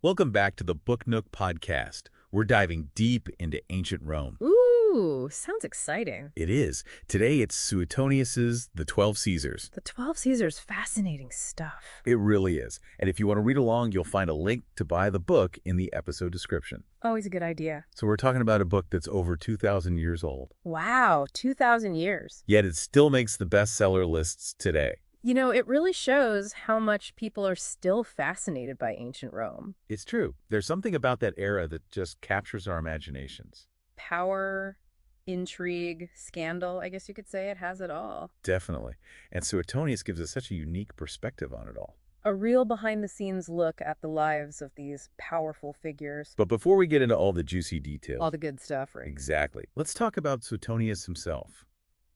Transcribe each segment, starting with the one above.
Welcome back to the Book Nook podcast. We're diving deep into ancient Rome. Ooh, sounds exciting. It is. Today it's Suetonius's The 12 Caesars. The 12 Caesars, fascinating stuff. It really is. And if you want to read along, you'll find a link to buy the book in the episode description. Always a good idea. So we're talking about a book that's over 2,000 years old. Wow, 2,000 years. Yet it still makes the bestseller lists today. You know, it really shows how much people are still fascinated by ancient Rome. It's true. There's something about that era that just captures our imaginations. Power, intrigue, scandal, I guess you could say it has it all. Definitely. And Suetonius gives us such a unique perspective on it all. A real behind-the-scenes look at the lives of these powerful figures. But before we get into all the juicy details... All the good stuff, right? Exactly. Let's talk about Suetonius himself.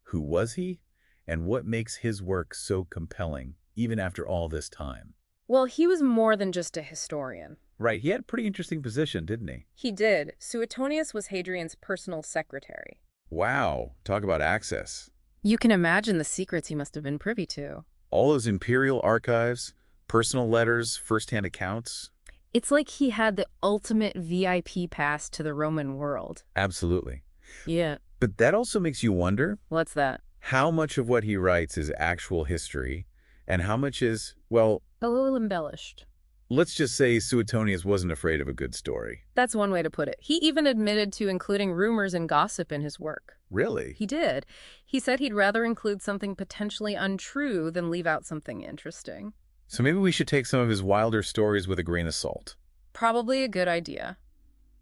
Who was he? And what makes his work so compelling, even after all this time? Well, he was more than just a historian. Right, he had a pretty interesting position, didn't he? He did. Suetonius was Hadrian's personal secretary. Wow, talk about access. You can imagine the secrets he must have been privy to. All those imperial archives, personal letters, first-hand accounts. It's like he had the ultimate VIP pass to the Roman world. Absolutely. Yeah. But that also makes you wonder... What's that? How much of what he writes is actual history, and how much is, well... A little embellished. Let's just say Suetonius wasn't afraid of a good story. That's one way to put it. He even admitted to including rumors and gossip in his work. Really? He did. He said he'd rather include something potentially untrue than leave out something interesting. So maybe we should take some of his wilder stories with a grain of salt. Probably a good idea.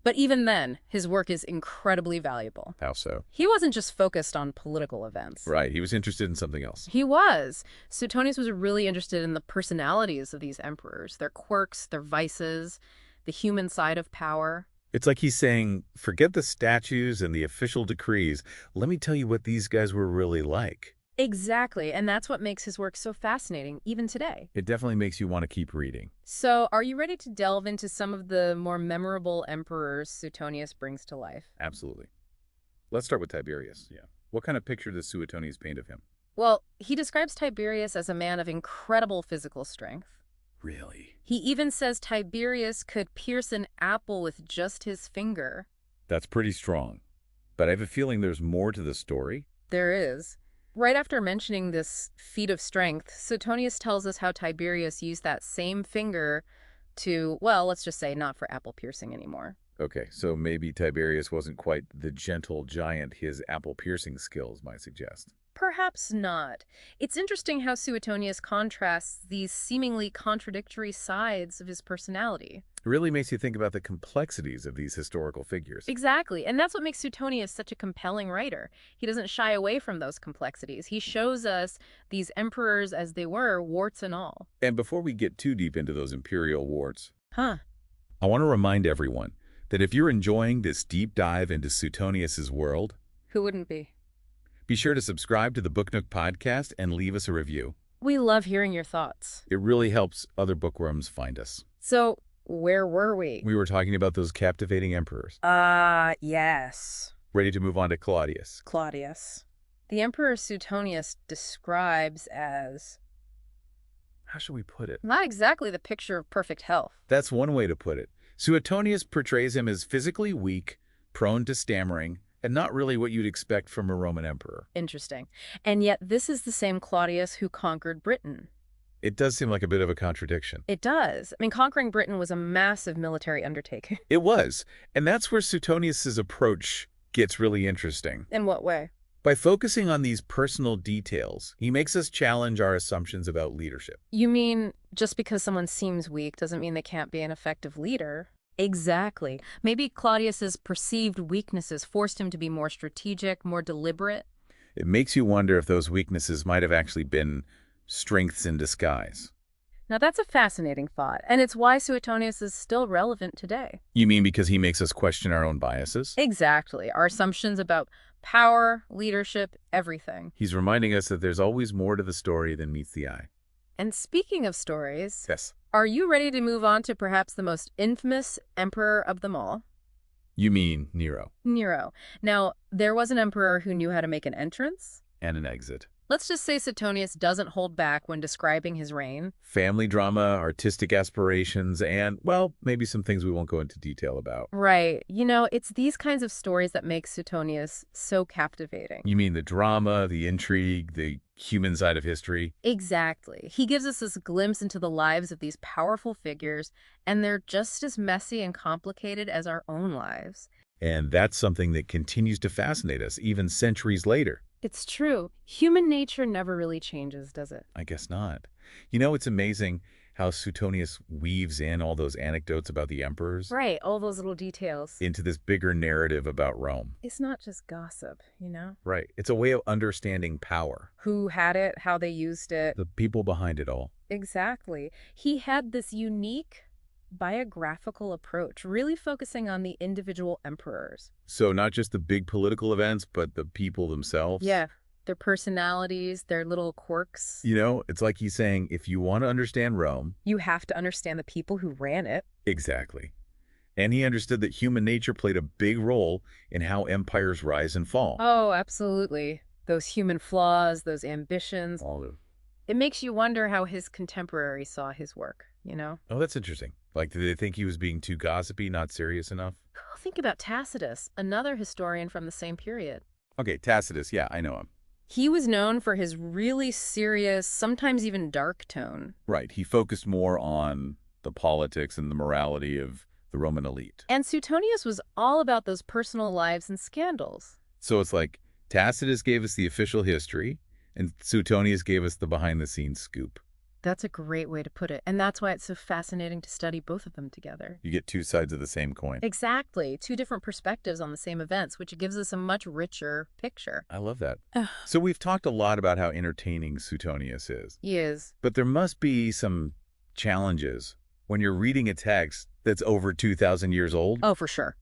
But even then, his work is incredibly valuable. How so? He wasn't just focused on political events. Right, he was interested in something else. He was. Suetonius was really interested in the personalities of these emperors, their quirks, their vices, the human side of power. It's like he's saying, forget the statues and the official decrees. Let me tell you what these guys were really like. Exactly, and that's what makes his work so fascinating, even today. It definitely makes you want to keep reading. So, are you ready to delve into some of the more memorable emperors Suetonius brings to life? Absolutely. Let's start with Tiberius. Yeah. What kind of picture does Suetonius paint of him? Well, he describes Tiberius as a man of incredible physical strength. Really? He even says Tiberius could pierce an apple with just his finger. That's pretty strong. But I have a feeling there's more to the story. There is. Right after mentioning this feat of strength, Suetonius tells us how Tiberius used that same finger to, well, let's just say not for apple piercing anymore. Okay, so maybe Tiberius wasn't quite the gentle giant his apple piercing skills might suggest. Perhaps not. It's interesting how Suetonius contrasts these seemingly contradictory sides of his personality. It really makes you think about the complexities of these historical figures. Exactly, and that's what makes Suetonius such a compelling writer. He doesn't shy away from those complexities. He shows us these emperors as they were, warts and all. And before we get too deep into those imperial warts, I want to remind everyone that if you're enjoying this deep dive into Suetonius's world, Who wouldn't be? be sure to subscribe to the Book Nook podcast and leave us a review. We love hearing your thoughts. It really helps other bookworms find us. So, where were we? We were talking about those captivating emperors. Yes. Ready to move on to Claudius. Claudius. The Emperor Suetonius describes as How should we put it? not exactly the picture of perfect health. That's one way to put it. Suetonius portrays him as physically weak, prone to stammering, and not really what you'd expect from a Roman emperor. Interesting. And yet this is the same Claudius who conquered Britain. It does seem like a bit of a contradiction. It does. I mean, conquering Britain was a massive military undertaking. It was. And that's where Suetonius's approach gets really interesting. In what way? By focusing on these personal details, he makes us challenge our assumptions about leadership. You mean just because someone seems weak doesn't mean they can't be an effective leader? Exactly. Maybe Claudius's perceived weaknesses forced him to be more strategic, more deliberate. It makes you wonder if those weaknesses might have actually been strengths in disguise. Now that's a fascinating thought, and it's why Suetonius is still relevant today. You mean because he makes us question our own biases? Exactly. Our assumptions about power, leadership, everything. He's reminding us that there's always more to the story than meets the eye. And speaking of stories, Yes. are you ready to move on to perhaps the most infamous emperor of them all? You mean Nero. Nero. Now, there was an emperor who knew how to make an entrance And an exit. Let's just say Suetonius doesn't hold back when describing his reign. Family drama, artistic aspirations, and, well, maybe some things we won't go into detail about. Right. You know, it's these kinds of stories that make Suetonius so captivating. You mean the drama, the intrigue, the human side of history? Exactly. He gives us this glimpse into the lives of these powerful figures, and they're just as messy and complicated as our own lives. And that's something that continues to fascinate us, even centuries later. It's true. Human nature never really changes, does it? I guess not. You know, it's amazing how Suetonius weaves in all those anecdotes about the emperors Right, all those little details. into this bigger narrative about Rome. It's not just gossip, you know? Right. It's a way of understanding power, Who had it, how they used it. the people behind it all. Exactly. He had this unique biographical approach, really focusing on the individual emperors. So not just the big political events, but the people themselves. Yeah, their personalities, their little quirks. You know, it's like he's saying, if you want to understand Rome. You have to understand the people who ran it. Exactly. And he understood that human nature played a big role in how empires rise and fall. Oh, absolutely. Those human flaws, those ambitions. All of. It makes you wonder how his contemporaries saw his work, you know? Oh, that's interesting. Like, did they think he was being too gossipy, not serious enough? Think about Tacitus, another historian from the same period. Okay, Tacitus, yeah, I know him. He was known for his really serious, sometimes even dark tone. Right, he focused more on the politics and the morality of the Roman elite. And Suetonius was all about those personal lives and scandals. So it's like Tacitus gave us the official history, and Suetonius gave us the behind-the-scenes scoop. That's a great way to put it. And that's why it's so fascinating to study both of them together. You get two sides of the same coin. Exactly. Two different perspectives on the same events, which gives us a much richer picture. I love that. So we've talked a lot about how entertaining Suetonius is. He is. But there must be some challenges when you're reading a text that's over 2,000 years old. Oh, for sure.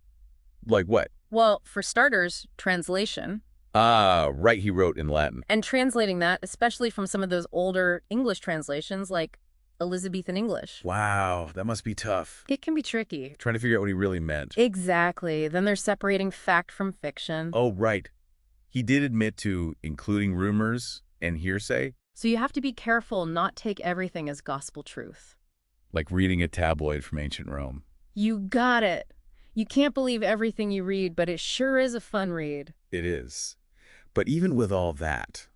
Like what? Well, for starters, translation. Ah, right, he wrote in Latin. And translating that, especially from some of those older English translations like Elizabethan English. Wow, that must be tough. It can be tricky. Trying to figure out what he really meant. Exactly. Then there's separating fact from fiction. Oh, right. He did admit to including rumors and hearsay. So you have to be careful not take everything as gospel truth. Like reading a tabloid from ancient Rome. You got it. You can't believe everything you read, but it sure is a fun read. It is. But even with all that,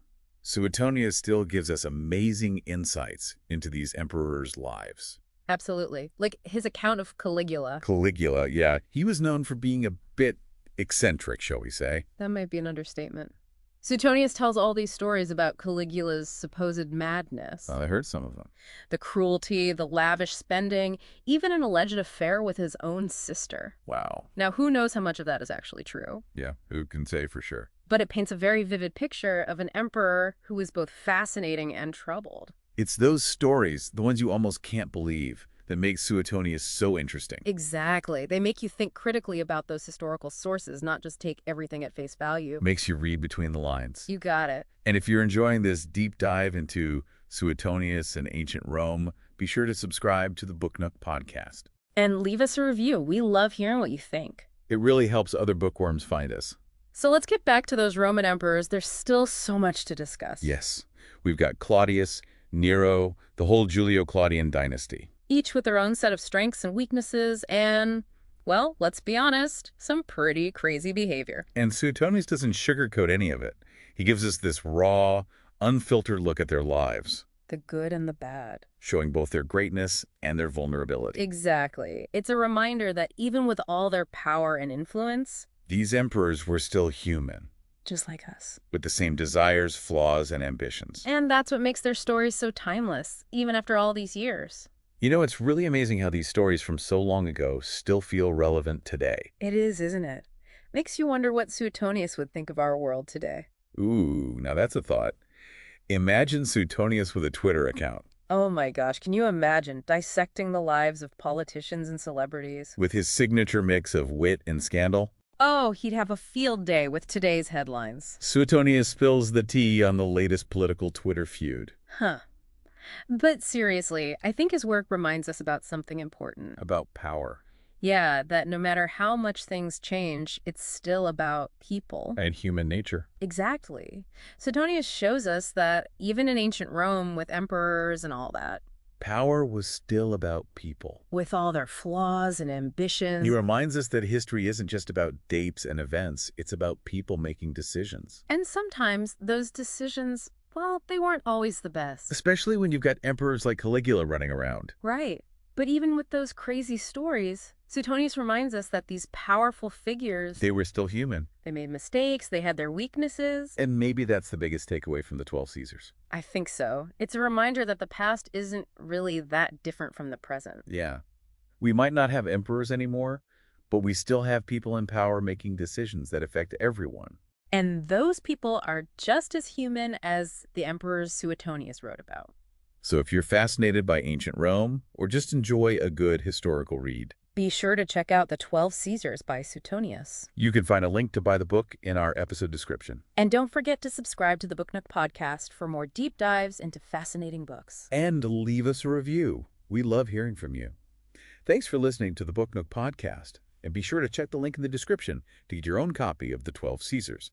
Suetonius still gives us amazing insights into these emperors' lives. Absolutely. Like his account of Caligula. Caligula, yeah. He was known for being a bit eccentric, shall we say. That might be an understatement. Suetonius tells all these stories about Caligula's supposed madness. I heard some of them. The cruelty, the lavish spending, even an alleged affair with his own sister. Wow. Now, who knows how much of that is actually true? Yeah, who can say for sure? But it paints a very vivid picture of an emperor who is both fascinating and troubled. It's those stories, the ones you almost can't believe, that make Suetonius so interesting. Exactly. They make you think critically about those historical sources, not just take everything at face value. Makes you read between the lines. You got it. And if you're enjoying this deep dive into Suetonius and ancient Rome, be sure to subscribe to the Book Nook podcast. And leave us a review. We love hearing what you think. It really helps other bookworms find us. So let's get back to those Roman emperors. There's still so much to discuss. Yes. We've got Claudius, Nero, the whole Julio-Claudian dynasty. Each with their own set of strengths and weaknesses and, well, let's be honest, some pretty crazy behavior. And Suetonius doesn't sugarcoat any of it. He gives us this raw, unfiltered look at their lives. The good and the bad. Showing both their greatness and their vulnerability. Exactly. It's a reminder that even with all their power and influence, these emperors were still human. Just like us. With the same desires, flaws, and ambitions. And that's what makes their stories so timeless, even after all these years. You know, it's really amazing how these stories from so long ago still feel relevant today. It is, isn't it? Makes you wonder what Suetonius would think of our world today. Ooh, now that's a thought. Imagine Suetonius with a Twitter account. Oh my gosh, can you imagine dissecting the lives of politicians and celebrities? With his signature mix of wit and scandal. Oh, he'd have a field day with today's headlines. Suetonius spills the tea on the latest political Twitter feud. Huh. But seriously, I think his work reminds us about something important. About power. Yeah, that no matter how much things change, it's still about people. And human nature. Exactly. Suetonius shows us that even in ancient Rome, with emperors and all that, Power was still about people. with all their flaws and He ambitions, reminds us that history isn't just about dates and events, it's about people making decisions. and sometimes those decisions, well, they weren't always the best. Especially when you've got emperors like Caligula running around. Right. But even with those crazy stories, Suetonius reminds us that these powerful figures, They were still human. they made mistakes, they had their weaknesses. And maybe that's the biggest takeaway from the 12 Caesars. I think so. It's a reminder that the past isn't really that different from the present. Yeah. We might not have emperors anymore, but we still have people in power making decisions that affect everyone. And those people are just as human as the emperors Suetonius wrote about. So if you're fascinated by ancient Rome, or just enjoy a good historical read, Be sure to check out The 12 Caesars by Suetonius. you can find a link to buy the book in our episode description. And don't forget to subscribe to the Book Nook podcast for more deep dives into fascinating books. And leave us a review. We love hearing from you. Thanks for listening to the Book Nook podcast. And be sure to check the link in the description to get your own copy of The 12 Caesars.